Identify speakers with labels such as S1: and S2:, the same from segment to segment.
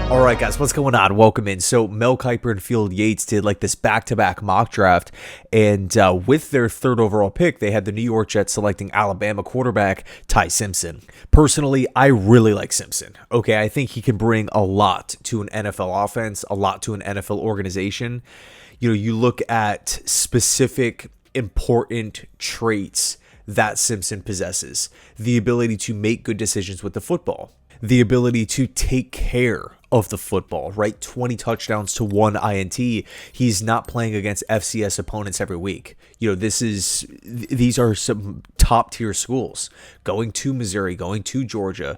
S1: All right, guys, what's going on? Welcome in. So Mel Kiper and Field Yates did like this back-to-back mock draft, and with their third overall pick, they had the New York Jets selecting Alabama quarterback Ty Simpson. Personally, I really like Simpson. Okay, I think he can bring a lot to an NFL offense, a lot to an NFL organization. You know, you look at specific important traits that Simpson possesses: the ability to make good decisions with the football, the ability to take care of the football, right? 20 touchdowns to 1 INT. He's not playing against FCS opponents every week. You know, these are some top tier schools. Going to Missouri, going to Georgia.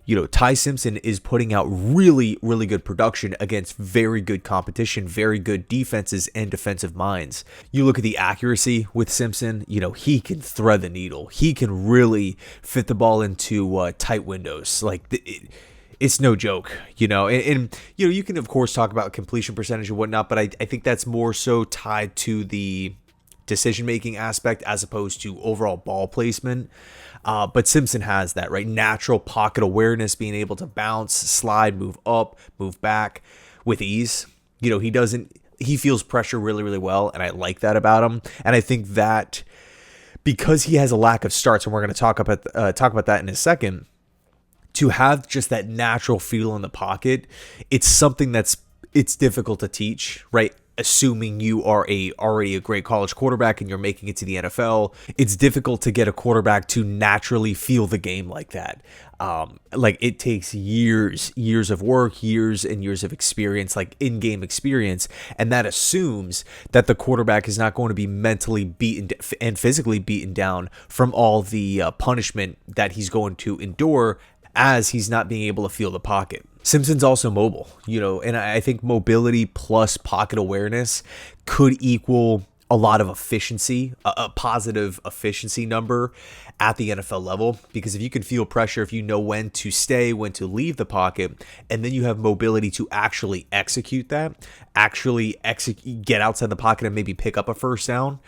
S1: You know, Ty Simpson is putting out really, really good production against very good competition, very good defenses and defensive minds. You look at the accuracy with Simpson, you know, he can thread the needle. He can really fit the ball into tight windows. It's no joke, you know, and you know, you can of course talk about completion percentage and whatnot, but I think that's more so tied to the decision-making aspect as opposed to overall ball placement. But Simpson has that, right? Natural pocket awareness, being able to bounce, slide, move up, move back with ease. You know, he feels pressure really, really well, and I like that about him. And I think that because he has a lack of starts, and we're going to talk about that in a second, to have just that natural feel in the pocket, it's something it's difficult to teach, right? Assuming you are already a great college quarterback and you're making it to the NFL, it's difficult to get a quarterback to naturally feel the game like that. Like it takes years of work, years and years of experience, like in-game experience, and that assumes that the quarterback is not going to be mentally beaten and physically beaten down from all the punishment that he's going to endure as he's not being able to feel the pocket. Simpson's also mobile, you know, and I think mobility plus pocket awareness could equal a lot of efficiency, a positive efficiency number at the NFL level, because if you can feel pressure, if you know when to stay, when to leave the pocket, and then you have mobility to actually execute that, get outside the pocket and maybe pick up a first down,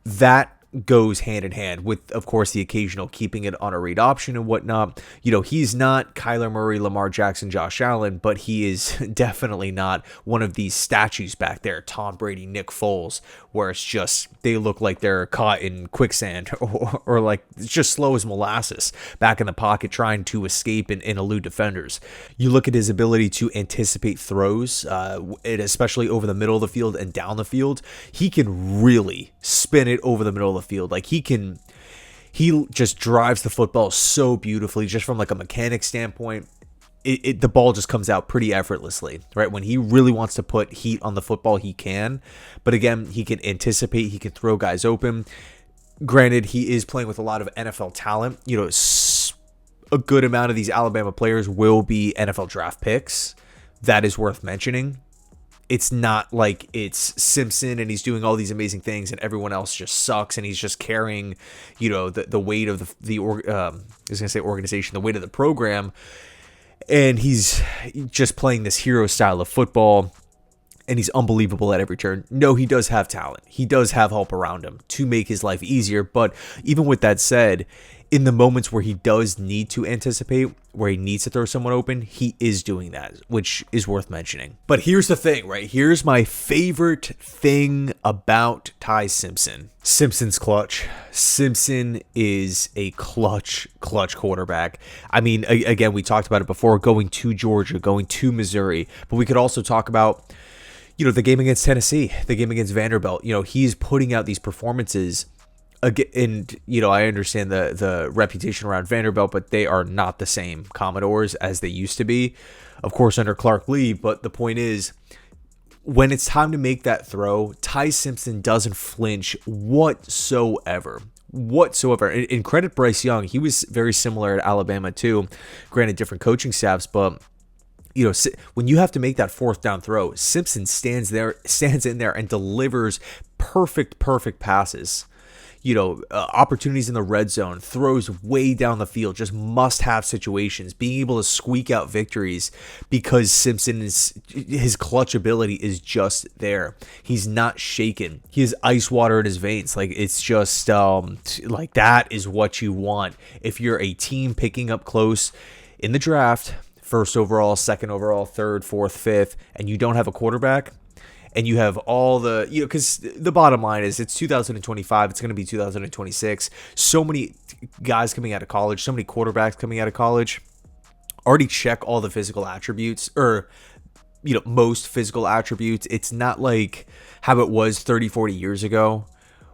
S1: that goes hand in hand with, of course, the occasional keeping it on a read option and whatnot. You know, he's not Kyler Murray, Lamar Jackson, Josh Allen, but he is definitely not one of these statues back there, Tom Brady, Nick Foles, where it's just, they look like they're caught in quicksand or like it's just slow as molasses back in the pocket trying to escape and elude defenders. You look at his ability to anticipate throws, especially over the middle of the field and down the field. He can really spin it over the middle of the field. Like he just drives the football so beautifully, just from like a mechanic standpoint. The ball just comes out pretty effortlessly, right? When he really wants to put heat on the football, he can. But again, he can anticipate, he can throw guys open. Granted, he is playing with a lot of NFL talent. You know, a good amount of these Alabama players will be NFL draft picks. That is worth mentioning. It's not like it's Simpson and he's doing all these amazing things and everyone else just sucks and he's just carrying, you know, the weight of the organization, the weight of the program, and he's just playing this hero style of football and he's unbelievable at every turn. No, he does have talent. He does have help around him to make his life easier. But even with that said, in the moments where he does need to anticipate, where he needs to throw someone open, he is doing that, which is worth mentioning. But here's the thing, right? Here's my favorite thing about Ty Simpson. Simpson's clutch. Simpson is a clutch quarterback. I mean, again, we talked about it before, going to Georgia, going to Missouri, but we could also talk about, you know, the game against Tennessee, the game against Vanderbilt. You know, he's putting out these performances. And, you know, I understand the reputation around Vanderbilt, but they are not the same Commodores as they used to be, of course, under Clark Lee. But the point is, when it's time to make that throw, Ty Simpson doesn't flinch whatsoever. And credit Bryce Young. He was very similar at Alabama, too. Granted, different coaching staffs, but you know, when you have to make that fourth down throw, Simpson stands in there and delivers perfect passes. You know, opportunities in the red zone, throws way down the field, just must-have situations, being able to squeak out victories because his clutch ability is just there. He's not shaken. He has ice water in his veins. Like, it's just, like, that is what you want. If you're a team picking up close in the draft, first overall, second overall, third, fourth, fifth, and you don't have a quarterback, and you have all the, because the bottom line is it's 2025, it's going to be 2026. So many guys coming out of college, so many quarterbacks coming out of college already check all the physical attributes, or most physical attributes. It's not like how it was 30, 40 years ago,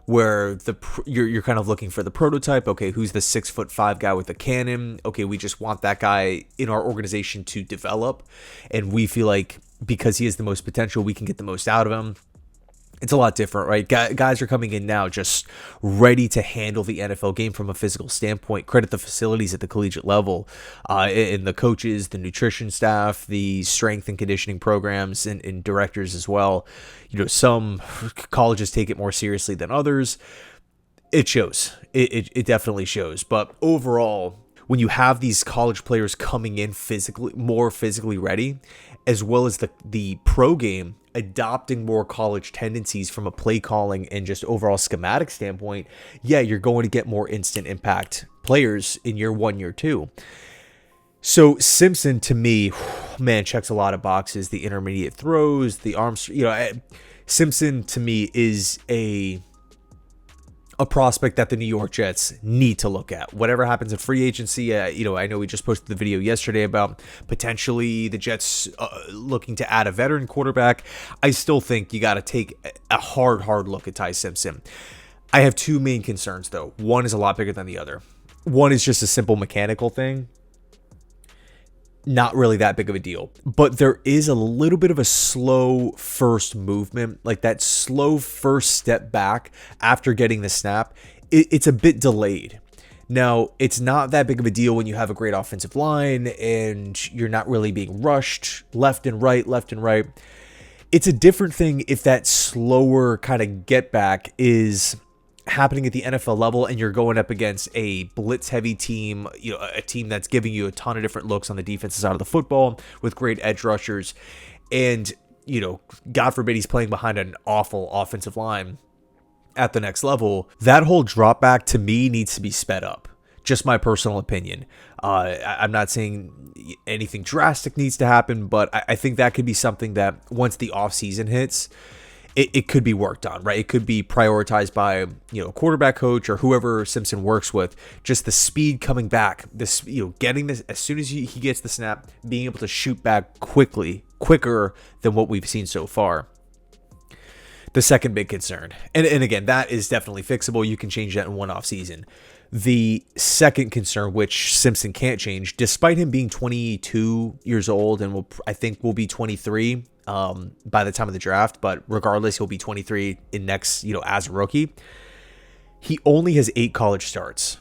S1: where you're kind of looking for the prototype. Okay, who's the 6'5" guy with the cannon? Okay, we just want that guy in our organization to develop, and we feel like because he has the most potential, we can get the most out of him. It's a lot different, right? Guys are coming in now just ready to handle the NFL game from a physical standpoint. Credit the facilities at the collegiate level, and the coaches, the nutrition staff, the strength and conditioning programs, and directors as well. Some colleges take it more seriously than others. It shows. It definitely shows. But overall, when you have these college players coming in more physically ready, as well as the pro game adopting more college tendencies from a play calling and just overall schematic standpoint, you're going to get more instant impact players in year 1, year 2. So Simpson, to me, man, checks a lot of boxes. The intermediate throws, the arms, Simpson to me is a prospect that the New York Jets need to look at. Whatever happens in free agency, I know we just posted the video yesterday about potentially the Jets looking to add a veteran quarterback. I still think you got to take a hard look at Ty Simpson. I have two main concerns, though. One is a lot bigger than the other. One is just a simple mechanical thing. Not really that big of a deal, but there is a little bit of a slow first movement, like that slow first step back after getting the snap. It's a bit delayed. Now, it's not that big of a deal when you have a great offensive line and you're not really being rushed left and right. It's a different thing if that slower kind of get back is happening at the NFL level and you're going up against a blitz heavy team, a team that's giving you a ton of different looks on the defensive side of the football with great edge rushers. And, God forbid he's playing behind an awful offensive line at the next level. That whole drop back to me needs to be sped up. Just my personal opinion. I'm not saying anything drastic needs to happen, but I think that could be something that once the off season hits, it could be worked on, right? It could be prioritized by, a quarterback coach or whoever Simpson works with. Just the speed coming back, getting this as soon as he gets the snap, being able to shoot back quicker than what we've seen so far. The second big concern, and again, that is definitely fixable. You can change that in one off season. The second concern, which Simpson can't change, despite him being 22 years old and I think will be 23 by the time of the draft, but regardless, he'll be 23 in next, as a rookie. He only has 8 college starts.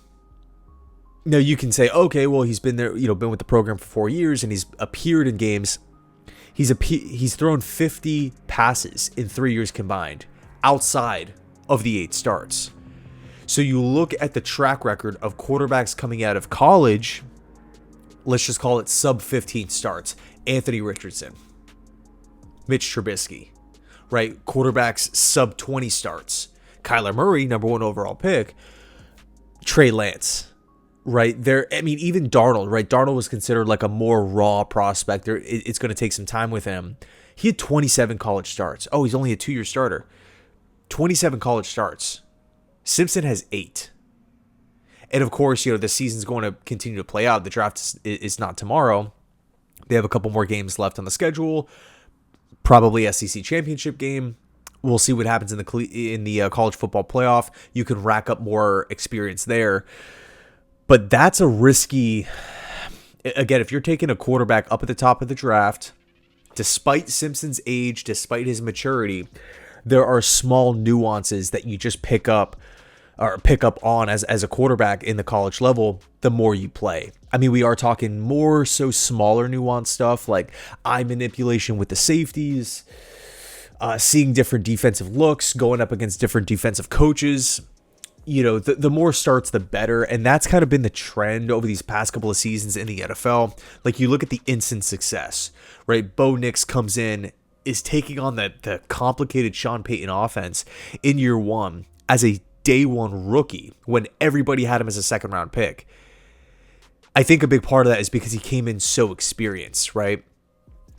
S1: Now you can say, okay, well, he's been there, been with the program for 4 years and he's appeared in games. He's thrown 50 passes in 3 years combined outside of the 8 starts. So you look at the track record of quarterbacks coming out of college, let's just call it sub 15 starts. Anthony Richardson, Mitch Trubisky, right? Quarterbacks sub 20 starts. Kyler Murray, number 1 overall pick. Trey Lance, right? Even Darnold, right? Darnold was considered like a more raw prospect. It's going to take some time with him. He had 27 college starts. Oh, he's only a 2-year starter. 27 college starts. Simpson has 8. And of course, the season's going to continue to play out. The draft is not tomorrow. They have a couple more games left on the schedule. Probably SEC championship game. We'll see what happens in the college football playoff. You can rack up more experience there. But that's a risky... Again, if you're taking a quarterback up at the top of the draft, despite Simpson's age, despite his maturity, there are small nuances that you just pick up on as a quarterback in the college level the more you play. We are talking more so smaller nuanced stuff like eye manipulation with the safeties, seeing different defensive looks, going up against different defensive coaches. The more starts, the better. And that's kind of been the trend over these past couple of seasons in the NFL. Like you look at the instant success, right? Bo Nix comes in, is taking on the complicated Sean Payton offense in year 1 as a day 1 rookie when everybody had him as a second round pick. I think a big part of that is because he came in so experienced, right?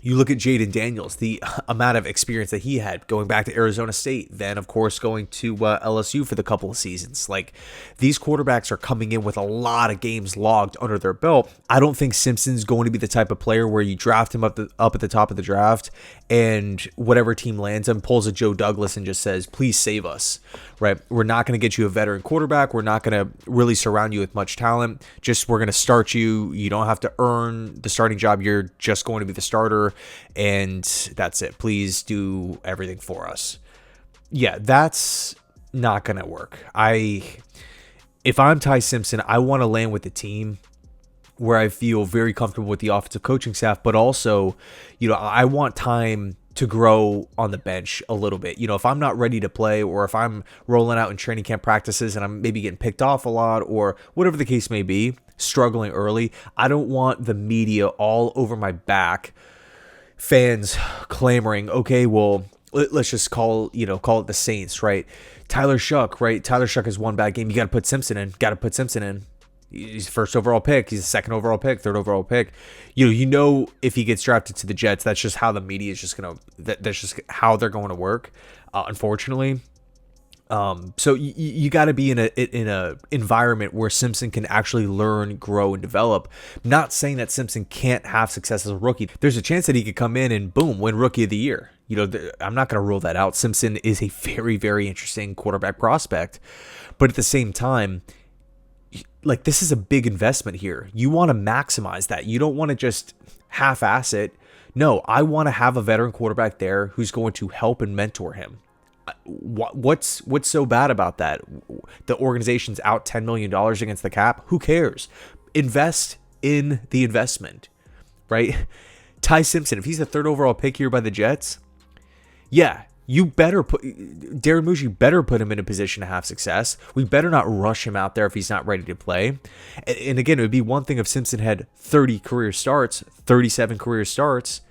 S1: You look at Jaden Daniels, the amount of experience that he had going back to Arizona State, then, of course, going to LSU for the couple of seasons. Like, these quarterbacks are coming in with a lot of games logged under their belt. I don't think Simpson's going to be the type of player where you draft him up at the top of the draft and whatever team lands him pulls a Joe Douglas and just says, please save us, right? We're not going to get you a veteran quarterback. We're not going to really surround you with much talent. Just, we're going to start you. You don't have to earn the starting job. You're just going to be the starter. And that's it. Please do everything for us. Yeah, that's not going to work. If I'm Ty Simpson, I want to land with a team where I feel very comfortable with the offensive coaching staff, but also, I want time to grow on the bench a little bit. If I'm not ready to play, or if I'm rolling out in training camp practices and I'm maybe getting picked off a lot, or whatever the case may be, struggling early, I don't want the media all over my back, fans clamoring, okay, well, let's just call it the Saints, right? Tyler Shuck has one bad game. You got to put Simpson in. He's first overall pick. He's a second overall pick, third overall pick. If he gets drafted to the Jets, that's just how the media is just that's just how they're going to work, unfortunately. So you got to be in a environment where Simpson can actually learn, grow, and develop. Not saying that Simpson can't have success as a rookie. There's a chance that he could come in and boom, win Rookie of the Year. I'm not going to rule that out. Simpson is a very, very interesting quarterback prospect, but at the same time, like, this is a big investment here. You want to maximize that. You don't want to just half-ass it. No, I want to have a veteran quarterback there who's going to help and mentor him. What's so bad about that? The organization's out $10 million against the cap. Who cares? Invest in the investment, right? Ty Simpson, if he's the third overall pick here by the Jets, yeah, you better Darren Muji better put him in a position to have success. We better not rush him out there if he's not ready to play. And again, it would be one thing if Simpson had 30 career starts, 37 career starts,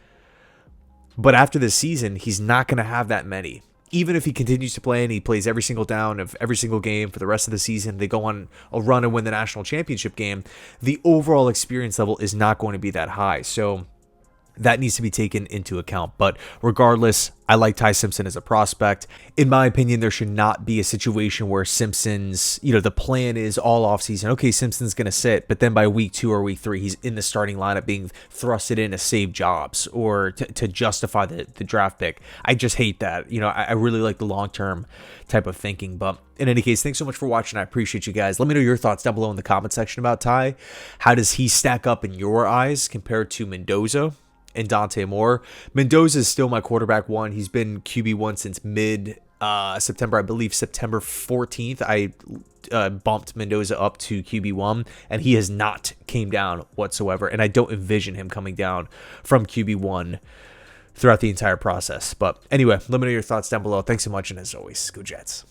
S1: but after this season, he's not going to have that many. Even if he continues to play and he plays every single down of every single game for the rest of the season, they go on a run and win the national championship game, the overall experience level is not going to be that high. So that needs to be taken into account. But regardless, I like Ty Simpson as a prospect. In my opinion, there should not be a situation where Simpson's, the plan is all offseason, okay, Simpson's going to sit, but then by week 2 or week 3, he's in the starting lineup being thrusted in to save jobs or to justify the draft pick. I just hate that. I really like the long-term type of thinking. But in any case, thanks so much for watching. I appreciate you guys. Let me know your thoughts down below in the comment section about Ty. How does he stack up in your eyes compared to Mendoza and Dante Moore? Mendoza is still my quarterback one. He's been QB1 since mid-September. I believe September 14th, I bumped Mendoza up to QB1, and he has not came down whatsoever. And I don't envision him coming down from QB1 throughout the entire process. But anyway, let me know your thoughts down below. Thanks so much, and as always, go Jets.